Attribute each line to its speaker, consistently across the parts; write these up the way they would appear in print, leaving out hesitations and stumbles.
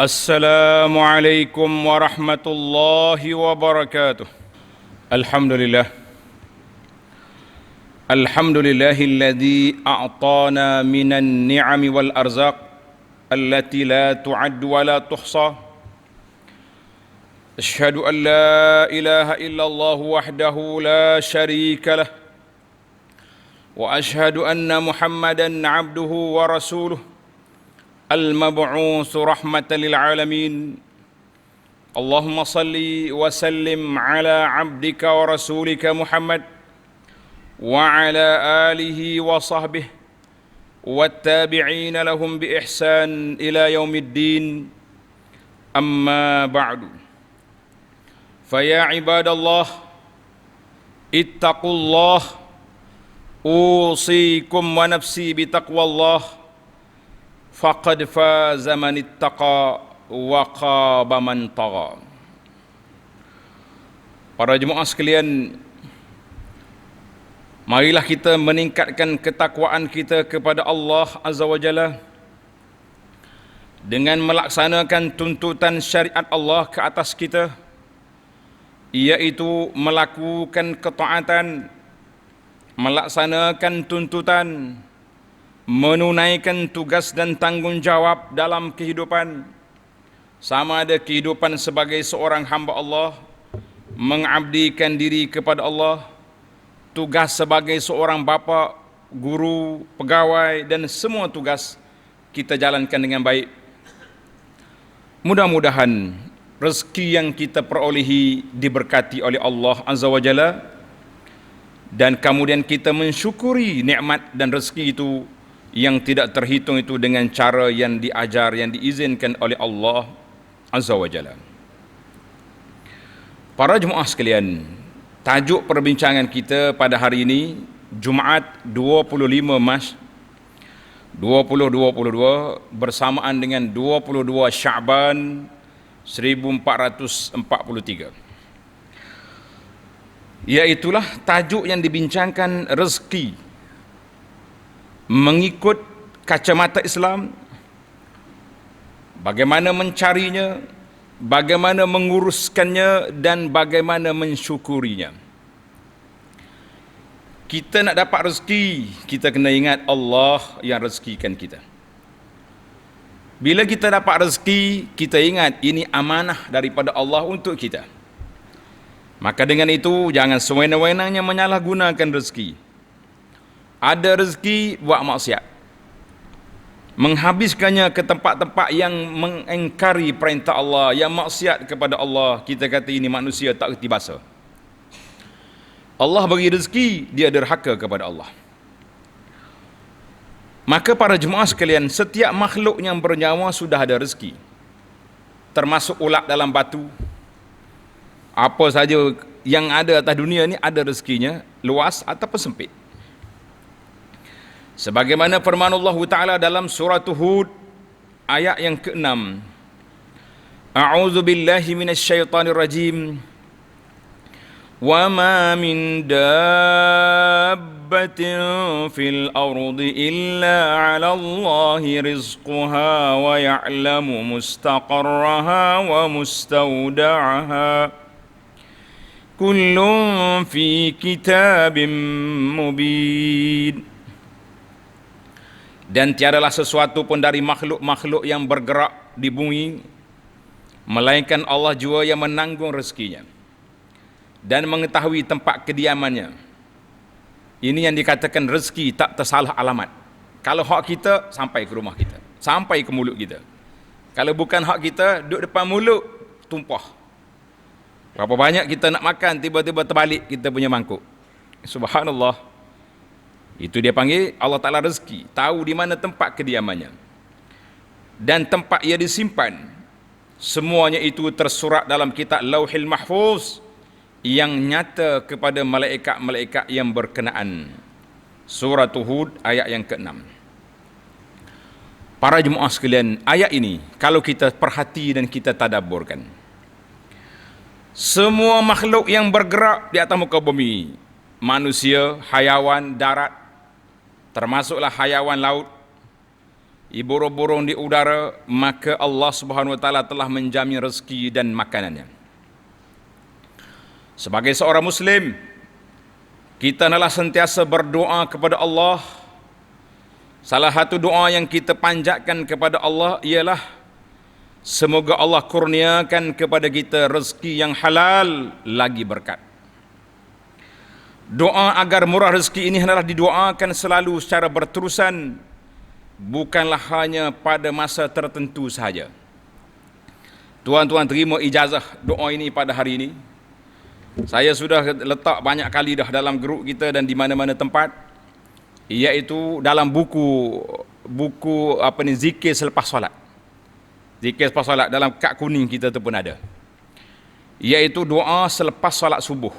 Speaker 1: Assalamualaikum warahmatullahi wabarakatuh. Alhamdulillah. Alhamdulillahilladzi a'tana minan ni'ami wal arzaq allati la tu'addu wa la tuhsa. Asyhadu an la ilaha illallah wahdahu la syarika lah. Wa asyhadu anna Muhammadan 'abduhu wa rasuluh. المبعوث رحمة للعالمين. اللهم صل وسلم على عبدك ورسولك محمد وعلى آله وصحبه والتابعين لهم بإحسان إلى يوم الدين. أما بعد، فيا عباد الله اتقوا الله، أوصيكم ونفسي بتقوى الله. Faqad faza man ittaqa wa khaba man tagha. Para jemaah sekalian, marilah kita meningkatkan ketakwaan kita kepada Allah Azza wa Jalla dengan melaksanakan tuntutan syariat Allah ke atas kita, iaitu melakukan ketaatan, melaksanakan tuntutan, menunaikan tugas dan tanggungjawab dalam kehidupan, sama ada kehidupan sebagai seorang hamba Allah, mengabdikan diri kepada Allah, tugas sebagai seorang bapa, guru, pegawai, dan semua tugas kita jalankan dengan baik. Mudah-mudahan rezeki yang kita perolehi diberkati oleh Allah Azza wa Jalla, dan kemudian kita mensyukuri nikmat dan rezeki itu yang tidak terhitung itu dengan cara yang diajar, yang diizinkan oleh Allah Azza wa Jalla. Para jemaah sekalian, tajuk perbincangan kita pada hari ini, Jumaat 25 Mac 2022 bersamaan dengan 22 Sya'ban 1443. Iaitulah tajuk yang dibincangkan rezeki mengikut kacamata Islam, bagaimana mencarinya, bagaimana menguruskannya, dan bagaimana mensyukurinya. Kita nak dapat rezeki, kita kena ingat Allah yang rezekikan kita. Bila kita dapat rezeki, kita ingat ini amanah daripada Allah untuk kita. Maka dengan itu, jangan sewenang-wenangnya menyalahgunakan rezeki. Ada rezeki buat maksiat, menghabiskannya ke tempat-tempat yang mengingkari perintah Allah, yang maksiat kepada Allah. Kita kata ini manusia tak reti bahasa. Allah bagi rezeki, dia derhaka kepada Allah. Maka para jemaah sekalian, setiap makhluk yang bernyawa sudah ada rezeki, termasuk ulat dalam batu. Apa saja yang ada atas dunia ni ada rezekinya, luas ataupun sempit. Sebagaimana firman Allah Ta'ala dalam surah Hud ayat yang ke-6. A'udzu billahi minasyaitonir rajim. Wa ma min dabbatin fil ardi illa 'ala Allahi rizquha wa ya'lamu mustaqarraha wa mustawda'aha. Kullun fi kitabim mubin. Dan tiadalah sesuatu pun dari makhluk-makhluk yang bergerak di bumi, melainkan Allah jua yang menanggung rezekinya dan mengetahui tempat kediamannya. Ini yang dikatakan rezeki tak tersalah alamat. Kalau hak kita, sampai ke rumah kita, sampai ke mulut kita. Kalau bukan hak kita, duduk depan mulut, tumpah. Berapa banyak kita nak makan, tiba-tiba terbalik kita punya mangkuk. Subhanallah. Itu dia panggil Allah Ta'ala rezeki, tahu di mana tempat kediamannya dan tempat ia disimpan. Semuanya itu tersurat dalam kitab Lauhil Mahfuz yang nyata kepada malaikat-malaikat yang berkenaan. Surah Hud ayat yang ke-6. Para jemaah sekalian, ayat ini kalau kita perhati dan kita tadabburkan, semua makhluk yang bergerak di atas muka bumi, manusia, hayawan darat, termasuklah hayawan laut, burung-burung di udara, maka Allah Subhanahu wa taala telah menjamin rezeki dan makanannya. Sebagai seorang muslim, kita hendaklah sentiasa berdoa kepada Allah. Salah satu doa yang kita panjatkan kepada Allah ialah semoga Allah kurniakan kepada kita rezeki yang halal lagi berkat. Doa agar murah rezeki ini hendaklah didoakan selalu secara berterusan, bukanlah hanya pada masa tertentu sahaja. Tuan-tuan terima ijazah doa ini pada hari ini. Saya sudah letak banyak kali dah dalam grup kita dan di mana-mana tempat, iaitu dalam buku zikir selepas solat. Zikir selepas solat dalam kad kuning kita tu pun ada. Iaitu doa selepas solat subuh.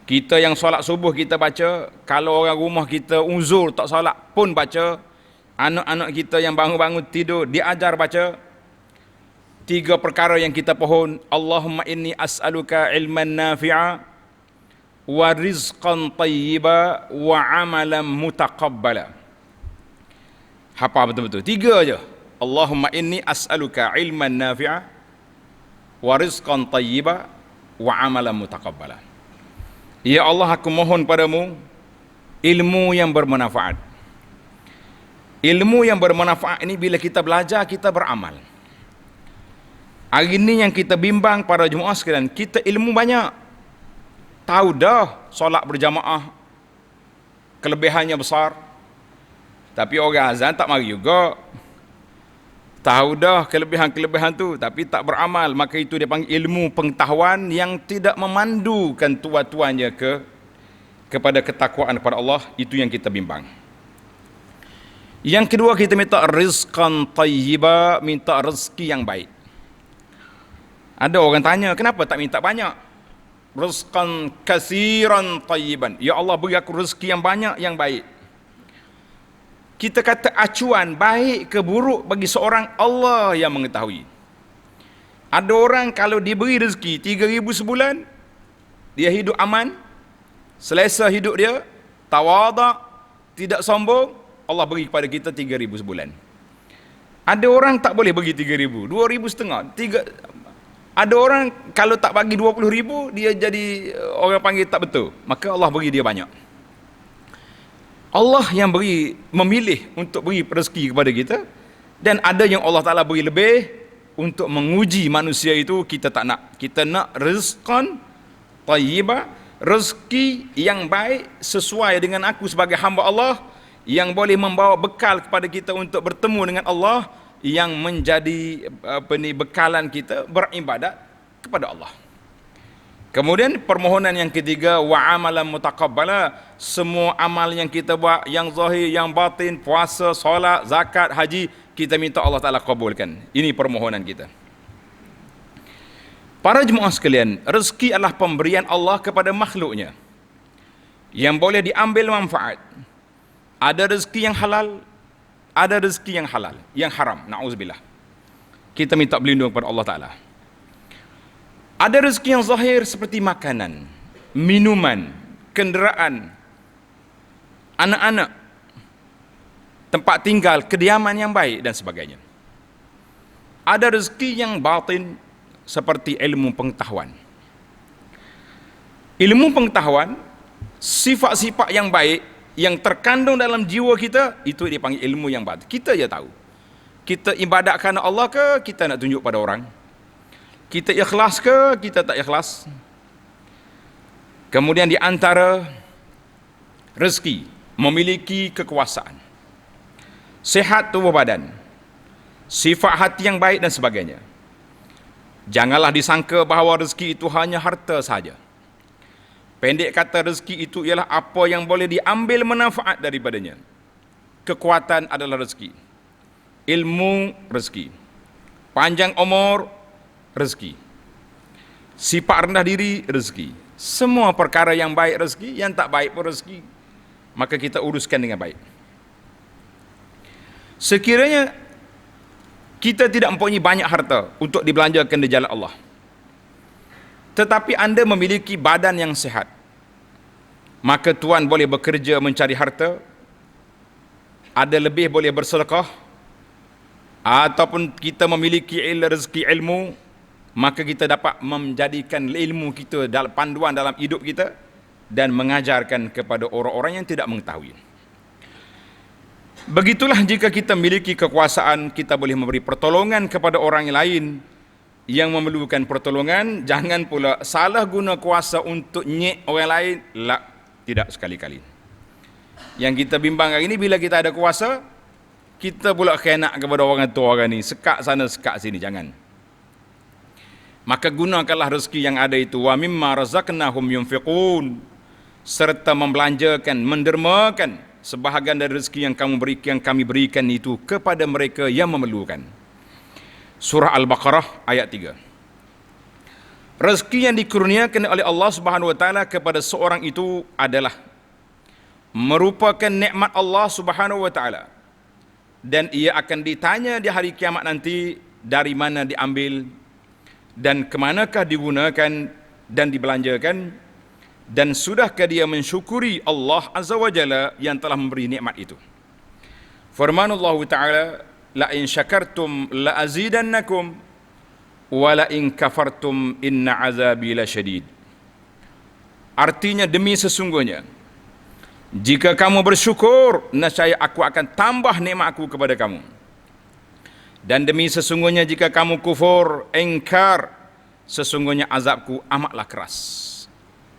Speaker 1: Kita yang solat subuh kita baca, kalau orang rumah kita uzur tak solat pun baca. Anak-anak kita yang bangun-bangun tidur diajar baca. 3 perkara yang kita pohon. Allahumma inni as'aluka ilman nafi'a wa rizqan tayyiba wa amalan mutaqabbala. Hafal betul-betul. 3 aja. Allahumma inni as'aluka ilman nafi'a wa rizqan tayyiba wa amalan mutaqabbala. Ya Allah, aku mohon padamu ilmu yang bermanfaat. Ilmu yang bermanfaat ini bila kita belajar, kita beramal. Hari ini yang kita bimbang para jemaah sekalian, kita ilmu banyak. Tahu dah solat berjamaah kelebihannya besar. Tapi orang azan tak mari juga. Tahu dah kelebihan-kelebihan tu tapi tak beramal, maka itu dia panggil ilmu pengetahuan yang tidak memandukan tuan-tuannya kepada ketakwaan kepada Allah. Itu yang kita bimbang. Yang kedua, kita minta rizqan tayyiba, minta rezeki yang baik. Ada orang tanya, kenapa tak minta banyak? Rizqan kasiran tayyiban. Ya Allah, beri aku rezeki yang banyak, yang baik. Kita kata acuan baik ke buruk bagi seorang, Allah yang mengetahui. Ada orang kalau diberi rezeki 3,000 sebulan, dia hidup aman, selesa hidup dia, tawaduk, tidak sombong, Allah beri kepada kita 3,000 sebulan. Ada orang tak boleh bagi 3,000, 2,500, 3. Ada orang kalau tak bagi 20,000, dia jadi orang panggil tak betul. Maka Allah beri dia banyak. Allah yang memilih untuk beri rezeki kepada kita. Dan ada yang Allah Ta'ala beri lebih untuk menguji manusia itu. Kita tak nak. Kita nak rizqan tayyiba, rezeki yang baik sesuai dengan aku sebagai hamba Allah, yang boleh membawa bekal kepada kita untuk bertemu dengan Allah, yang menjadi bekalan kita beribadat kepada Allah. Kemudian permohonan yang ketiga, wa amalan mutaqabbala, semua amal yang kita buat, yang zahir, yang batin, puasa, solat, zakat, haji, kita minta Allah Ta'ala kabulkan. Ini permohonan kita. Para jemaah sekalian, rezeki adalah pemberian Allah kepada makhluknya yang boleh diambil manfaat. Ada rezeki yang halal, ada rezeki yang haram, na'udzubillah. Kita minta berlindung kepada Allah Ta'ala. Ada rezeki yang zahir seperti makanan, minuman, kenderaan, anak-anak, tempat tinggal, kediaman yang baik dan sebagainya. Ada rezeki yang batin seperti ilmu pengetahuan. Ilmu pengetahuan, sifat-sifat yang baik yang terkandung dalam jiwa kita, itu dipanggil ilmu yang batin. Kita je tahu. Kita ibadat kerana Allah ke kita nak tunjuk pada orang? Kita ikhlas ke kita tak ikhlas? Kemudian di antara rezeki, memiliki kekuasaan, sihat tubuh badan, sifat hati yang baik dan sebagainya. Janganlah disangka bahawa rezeki itu hanya harta sahaja. Pendek kata, rezeki itu ialah apa yang boleh diambil manfaat daripadanya. Kekuatan adalah rezeki. Ilmu, rezeki. Panjang umur, rezeki. Sifat rendah diri, rezeki. Semua perkara yang baik rezeki, yang tak baik pun rezeki. Maka kita uruskan dengan baik. Sekiranya kita tidak mempunyai banyak harta untuk dibelanjakan di jalan Allah, tetapi anda memiliki badan yang sihat, maka tuan boleh bekerja mencari harta, ada lebih boleh bersedekah, ataupun kita memiliki rezeki ilmu, maka kita dapat menjadikan ilmu kita dalam panduan dalam hidup kita dan mengajarkan kepada orang-orang yang tidak mengetahui. Begitulah jika kita memiliki kekuasaan, kita boleh memberi pertolongan kepada orang lain yang memerlukan pertolongan. Jangan pula salah guna kuasa untuk nyek orang lain. Tidak sekali-kali. Yang kita bimbang hari ini, bila kita ada kuasa, kita pula khianat kepada orang tua orang ni, sekak sana sekak sini. Jangan. Maka gunakanlah rezeki yang ada itu, wa mimma razaqnahum yunfiqun, serta membelanjakan, mendermakan sebahagian dari rezeki yang kami berikan itu kepada mereka yang memerlukan. Surah Al-Baqarah ayat 3. Rezeki yang dikurniakan oleh Allah Subhanahu wa taala kepada seorang itu adalah merupakan nikmat Allah Subhanahu wa taala, dan ia akan ditanya di hari kiamat nanti dari mana diambil dan kemanakah digunakan dan dibelanjakan, dan sudahkah dia mensyukuri Allah Azza wa Jalla yang telah memberi nikmat itu. Firman Allah Ta'ala, la in syakartum la azidannakum wa la in kafartum inna azabi lasyadid. Artinya, demi sesungguhnya jika kamu bersyukur, nescaya aku akan tambah nikmat aku kepada kamu. Dan demi sesungguhnya jika kamu kufur, engkar, sesungguhnya azabku amatlah keras.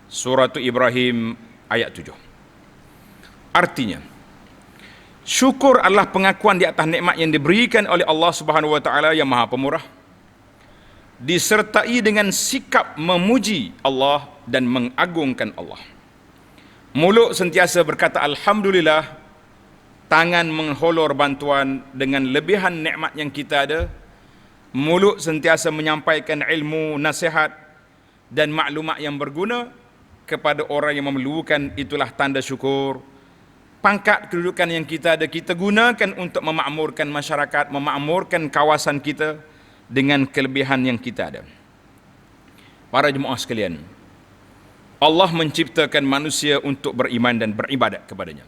Speaker 1: Surah Ibrahim ayat 7. Artinya, syukur adalah pengakuan di atas nikmat yang diberikan oleh Allah Subhanahu wa taala yang Maha Pemurah, disertai dengan sikap memuji Allah dan mengagungkan Allah. Mulut sentiasa berkata alhamdulillah, tangan mengholor bantuan dengan lebihan nikmat yang kita ada, mulut sentiasa menyampaikan ilmu, nasihat dan maklumat yang berguna kepada orang yang memerlukan, itulah tanda syukur. Pangkat kedudukan yang kita ada, kita gunakan untuk memakmurkan masyarakat, memakmurkan kawasan kita dengan kelebihan yang kita ada. Para jemaah sekalian, Allah menciptakan manusia untuk beriman dan beribadat kepadanya.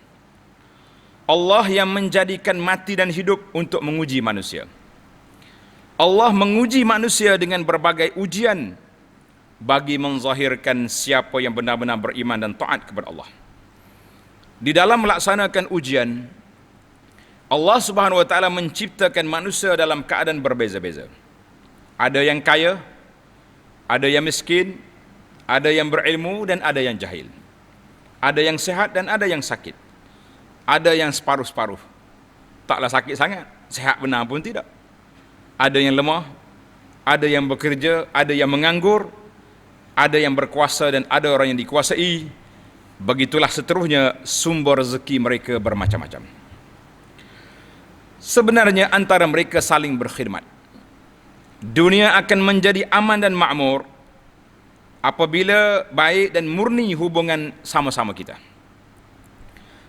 Speaker 1: Allah yang menjadikan mati dan hidup untuk menguji manusia. Allah menguji manusia dengan berbagai ujian bagi menzahirkan siapa yang benar-benar beriman dan taat kepada Allah. Di dalam melaksanakan ujian, Allah Subhanahu wa taala menciptakan manusia dalam keadaan berbeza-beza. Ada yang kaya, ada yang miskin, ada yang berilmu dan ada yang jahil. Ada yang sehat dan ada yang sakit. Ada yang separuh-separuh, taklah sakit sangat, sehat benar pun tidak. Ada yang lemah, ada yang bekerja, ada yang menganggur, ada yang berkuasa dan ada orang yang dikuasai. Begitulah seterusnya sumber rezeki mereka bermacam-macam. Sebenarnya antara mereka saling berkhidmat. Dunia akan menjadi aman dan makmur apabila baik dan murni hubungan sama-sama kita.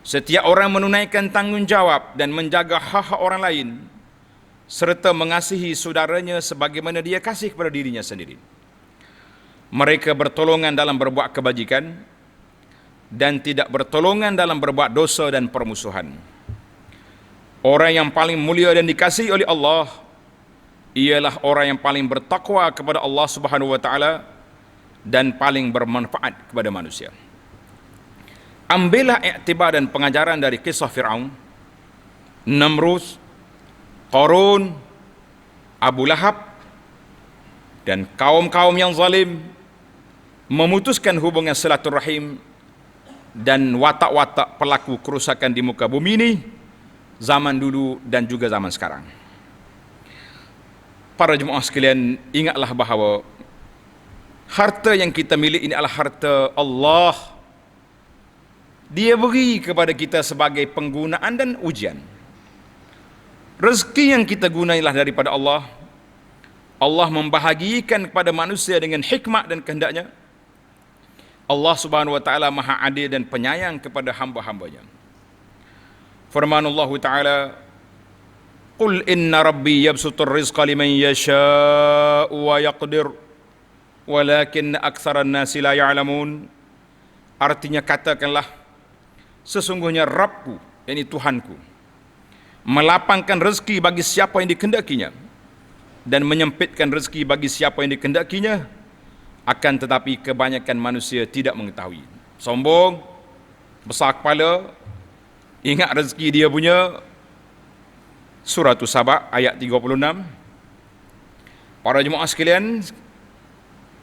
Speaker 1: Setiap orang menunaikan tanggungjawab dan menjaga hak-hak orang lain serta mengasihi saudaranya sebagaimana dia kasih kepada dirinya sendiri. Mereka bertolongan dalam berbuat kebajikan dan tidak bertolongan dalam berbuat dosa dan permusuhan. Orang yang paling mulia dan dikasihi oleh Allah ialah orang yang paling bertakwa kepada Allah Subhanahu wa taala dan paling bermanfaat kepada manusia. Ambillah iktibar dan pengajaran dari kisah Fir'aun, Namrud, Qarun, Abu Lahab dan kaum-kaum yang zalim memutuskan hubungan silaturahim dan watak-watak pelaku kerusakan di muka bumi ini, zaman dulu dan juga zaman sekarang. Para jemaah sekalian, ingatlah bahawa harta yang kita miliki ini adalah harta Allah. Dia beri kepada kita sebagai penggunaan dan ujian. Rezeki yang kita gunailah daripada Allah. Allah membahagikan kepada manusia dengan hikmat dan kehendaknya. Allah Subhanahu wa taala Maha Adil dan penyayang kepada hamba-hambanya. Firman Allah Ta'ala, Qul inna rabbi yabsutur rizqa liman yasha'u wa yaqdir walakin aktsaran nasi la ya'lamun. Artinya, katakanlah, sesungguhnya Rabbku, yakni Tuhanku, melapangkan rezeki bagi siapa yang dikehendakinya dan menyempitkan rezeki bagi siapa yang dikehendakinya, akan tetapi kebanyakan manusia tidak mengetahui. Sombong, besar kepala, ingat rezeki dia punya. Surah Saba ayat 36. Para jemaah sekalian,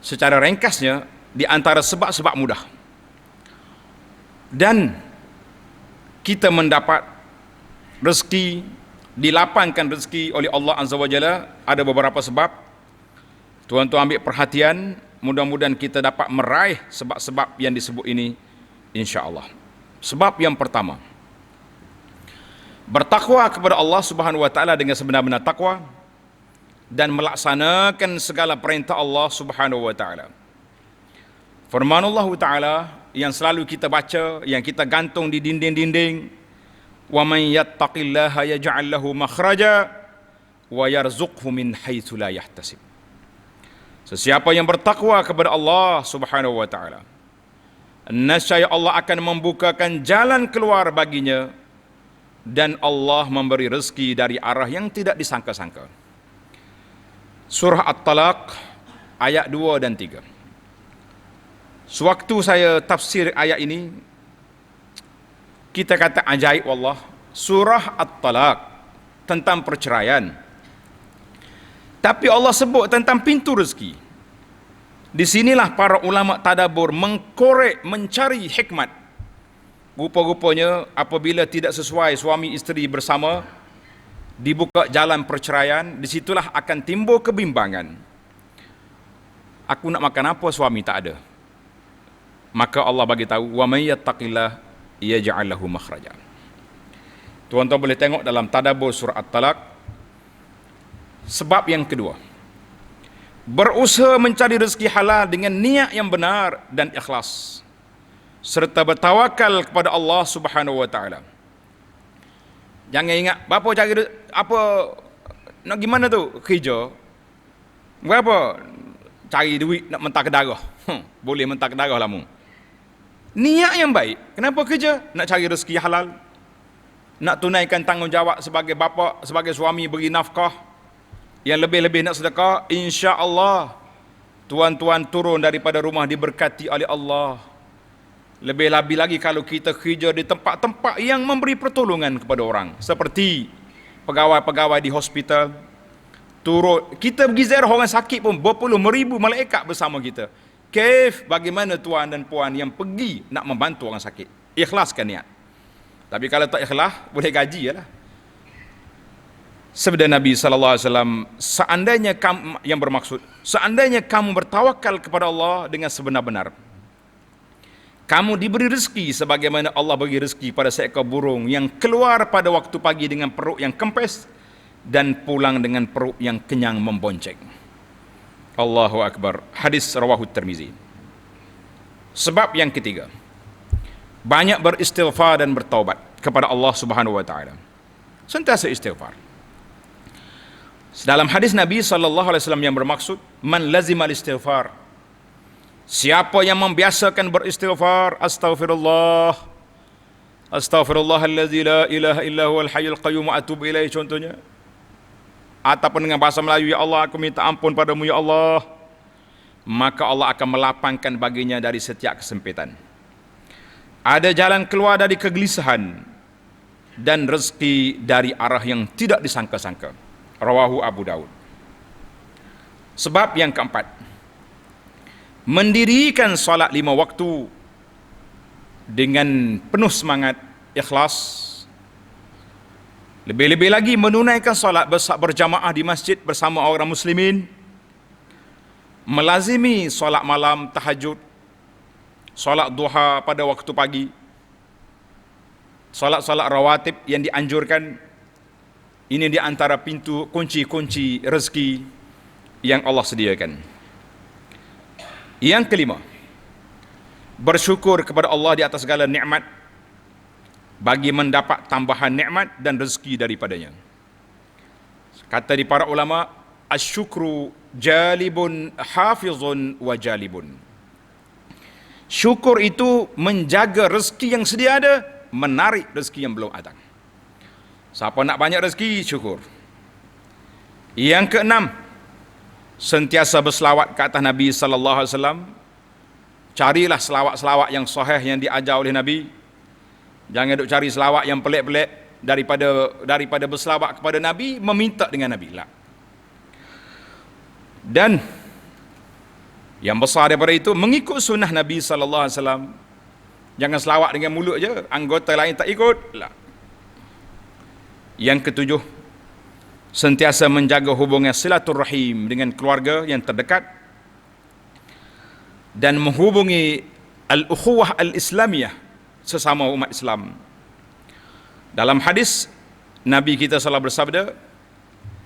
Speaker 1: secara ringkasnya, di antara sebab-sebab mudah dan kita mendapat rezeki, dilapangkan rezeki oleh Allah Azza wa Jalla, ada beberapa sebab. Tuan-tuan ambil perhatian, mudah-mudahan kita dapat meraih sebab-sebab yang disebut ini, insya-Allah. Sebab yang pertama, bertakwa kepada Allah Subhanahu wa taala dengan sebenar-benar takwa dan melaksanakan segala perintah Allah Subhanahu wa taala. Firman Allah taala yang selalu kita baca, yang kita gantung di dinding-dinding, wa man yattaqillaha yaj'al lahu makhraja wa yarzuqhu min haitsu la yahtasib. Sesiapa yang bertakwa kepada Allah Subhanahu wa taala, nescaya Allah akan membukakan jalan keluar baginya dan Allah memberi rezeki dari arah yang tidak disangka-sangka. Surah At-Talaq ayat 2 dan 3. Sewaktu saya tafsir ayat ini, kita kata ajaib wallah. Surah At-Talaq tentang perceraian, tapi Allah sebut tentang pintu rezeki. Di sinilah para ulama tadabbur mengkorek, mencari hikmat. Rupa-rupanya apabila tidak sesuai suami isteri bersama, dibuka jalan perceraian, disitulah akan timbul kebimbangan. Aku nak makan apa, suami tak ada. Maka Allah bagi tahu, wa may yattaqillah yaj'al lahu makhraja. Tuan-tuan boleh tengok dalam tadabbur surah At-Talaq. Sebab yang kedua, berusaha mencari rezeki halal dengan niat yang benar dan ikhlas, serta bertawakal kepada Allah Subhanahu wa taala. Jangan ingat berapa cari apa nak gimana tu kerja. Berapa cari duit nak mentak darah. Boleh mentak darah lah mu. Niat yang baik. Kenapa kerja? Nak cari rezeki halal. Nak tunaikan tanggungjawab sebagai bapa, sebagai suami, beri nafkah. Yang lebih-lebih nak sedekah, insya-Allah tuan-tuan turun daripada rumah diberkati oleh Allah. Lebih-lebih lagi kalau kita kerja di tempat-tempat yang memberi pertolongan kepada orang, seperti pegawai-pegawai di hospital. Turut kita pergi ziarah orang sakit pun berpuluh ribu malaikat bersama kita. Bagaimana tuan dan puan yang pergi nak membantu orang sakit? Ikhlaskan niat. Tapi kalau tak ikhlas, boleh gaji lah. Sabda Nabi sallallahu alaihi wasallam, seandainya kamu, yang bermaksud, seandainya kamu bertawakal kepada Allah dengan sebenar-benar, kamu diberi rezeki sebagaimana Allah beri rezeki pada seekor burung yang keluar pada waktu pagi dengan perut yang kempes dan pulang dengan perut yang kenyang membonceng. Allahu Akbar. Hadis rawahu Tirmizi. Sebab yang ketiga, banyak beristighfar dan bertaubat kepada Allah Subhanahu wa taala. Sentiasa istighfar. Dalam hadis Nabi sallallahu alaihi wasallam yang bermaksud, man lazimal istighfar, siapa yang membiasakan beristighfar, astaghfirullah, astaghfirullahallazi la ilaha illa huwal hayyul qayyum wa atubu ilaih contohnya, ataupun dengan bahasa Melayu, ya Allah aku minta ampun padamu ya Allah, maka Allah akan melapangkan baginya dari setiap kesempitan. Ada jalan keluar dari kegelisahan dan rezeki dari arah yang tidak disangka-sangka. Rawahu Abu Daud. Sebab yang keempat, mendirikan solat 5 waktu dengan penuh semangat, ikhlas. Lebih-lebih lagi menunaikan solat berjamaah di masjid bersama orang muslimin, melazimi solat malam, tahajud, solat duha pada waktu pagi, solat-solat rawatib yang dianjurkan. Ini di antara pintu kunci-kunci rezeki yang Allah sediakan. Yang kelima, bersyukur kepada Allah di atas segala nikmat bagi mendapat tambahan nikmat dan rezeki daripadanya. Kata di para ulama, asyukru jalibun hafizun wa jalibun. Syukur itu menjaga rezeki yang sedia ada, menarik rezeki yang belum ada. Siapa nak banyak rezeki, syukur. Yang keenam, sentiasa berselawat ke atas Nabi sallallahu alaihi wasallam. Carilah selawat-selawat yang sahih yang diajar oleh Nabi. Jangan duk cari selawat yang pelik-pelik daripada berselawat kepada Nabi, meminta dengan Nabi lah. Dan yang besar daripada itu, mengikut sunnah Nabi sallallahu alaihi wasallam. Jangan selawat dengan mulut je, anggota lain tak ikut lah. Yang ketujuh, sentiasa menjaga hubungan silaturrahim dengan keluarga yang terdekat dan menghubungi al-ukhuwah al-islamiyah, sesama umat Islam. Dalam hadis Nabi kita sallallahu bersabda,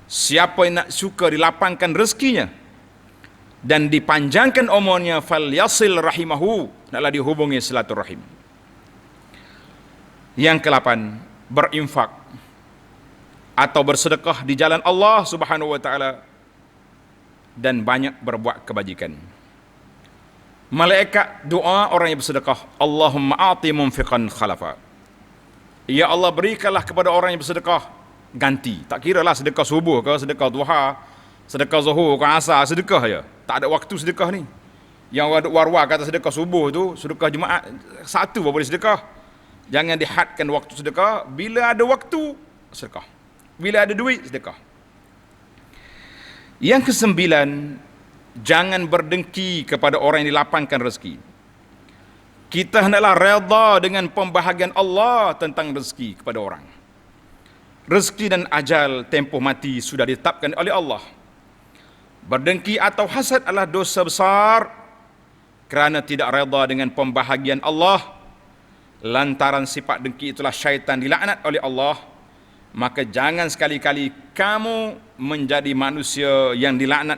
Speaker 1: siapa yang nak suka dilapangkan rezekinya dan dipanjangkan umurnya, fal yasil rahimahu, naklah dihubungi silaturrahim. Yang ke-8, berinfak atau bersedekah di jalan Allah Subhanahu wa taala dan banyak berbuat kebajikan. Malaikat doa orang yang bersedekah, Allahumma a'ti munfiqan khalafa. Ya Allah, berikanlah kepada orang yang bersedekah ganti. Tak kira lah sedekah subuh ke, sedekah duha, sedekah zuhur ke asar, sedekah je. Tak ada waktu sedekah ni. Yang orang duk war-war kata sedekah subuh tu, sedekah Jumaat, satu pun boleh sedekah. Jangan dihadkan waktu sedekah. Bila ada waktu, sedekah. Bila ada duit, sedekah. Yang ke-9, jangan berdengki kepada orang yang dilapangkan rezeki. Kita hendaklah redha dengan pembahagian Allah tentang rezeki kepada orang. Rezeki dan ajal tempoh mati sudah ditetapkan oleh Allah. Berdengki atau hasad adalah dosa besar kerana tidak redha dengan pembahagian Allah. Lantaran sifat dengki itulah syaitan dilaknat oleh Allah. Maka jangan sekali-kali kamu menjadi manusia yang dilaknat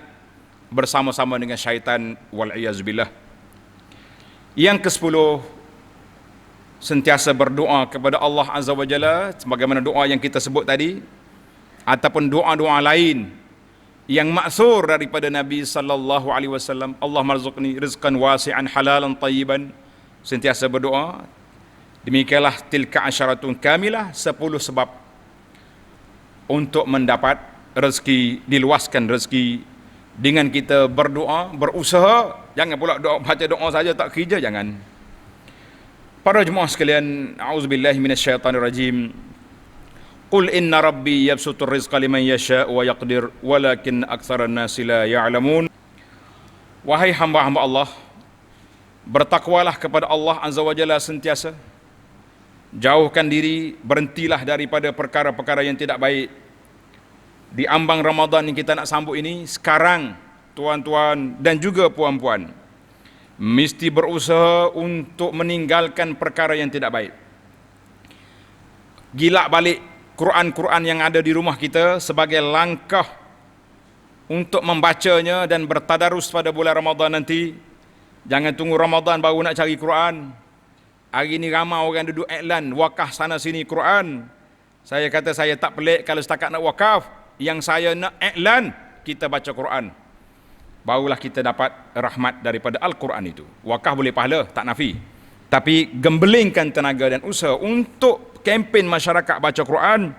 Speaker 1: bersama-sama dengan syaitan, wal'iyazubillah. Yang ke-10, sentiasa berdoa kepada Allah Azza wa Jalla, sebagaimana doa yang kita sebut tadi, ataupun doa-doa lain yang maksur daripada Nabi sallallahu alaihi wasallam. Allah marzuqni rizqan wasi'an halalan tayyiban. Sentiasa berdoa. Demikianlah tilka asyaratun kamilah, 10 sebab untuk mendapat rezeki, diluaskan rezeki dengan kita berdoa, berusaha. Jangan pula baca doa saja tak kerja, jangan. Para jemaah sekalian, a'udzubillahi minasyaitanirrajim. Qul inna rabbi yabsutur rizqa liman yasha' wa yaqdir walakin aktsaran nasi la ya'lamun. Wahai hamba-hamba Allah, bertakwalah kepada Allah Azza wa Jalla sentiasa. Jauhkan diri, berhentilah daripada perkara-perkara yang tidak baik. Di ambang Ramadan yang kita nak sambut ini, sekarang tuan-tuan dan juga puan-puan mesti berusaha untuk meninggalkan perkara yang tidak baik. Gilak balik Quran-Quran yang ada di rumah kita sebagai langkah untuk membacanya dan bertadarus pada bulan Ramadan nanti. Jangan tunggu Ramadan baru nak cari Quran. Hari ni ramai orang duduk iklan wakaf sana sini Quran. Saya kata saya tak pelik kalau setakat nak wakaf. Yang saya nak iklan kita baca Quran. Barulah kita dapat rahmat daripada Al-Quran itu. Wakaf boleh pahala, tak nafi. Tapi gembelingkan tenaga dan usaha untuk kempen masyarakat baca Quran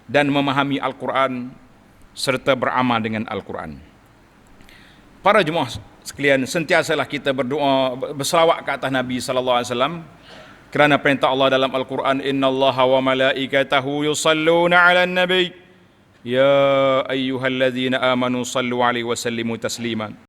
Speaker 1: dan memahami Al-Quran serta beramal dengan Al-Quran. Para jemaah sekalian, sentiasalah kita berdoa, berselawat ke atas Nabi sallallahu alaihi wasallam kerana perintah Allah dalam Al-Quran, innallaha wa malaikatahu yusalluna 'alan nabi ya ayyuhalladzina amanu sallu alaihi wa sallimu taslima.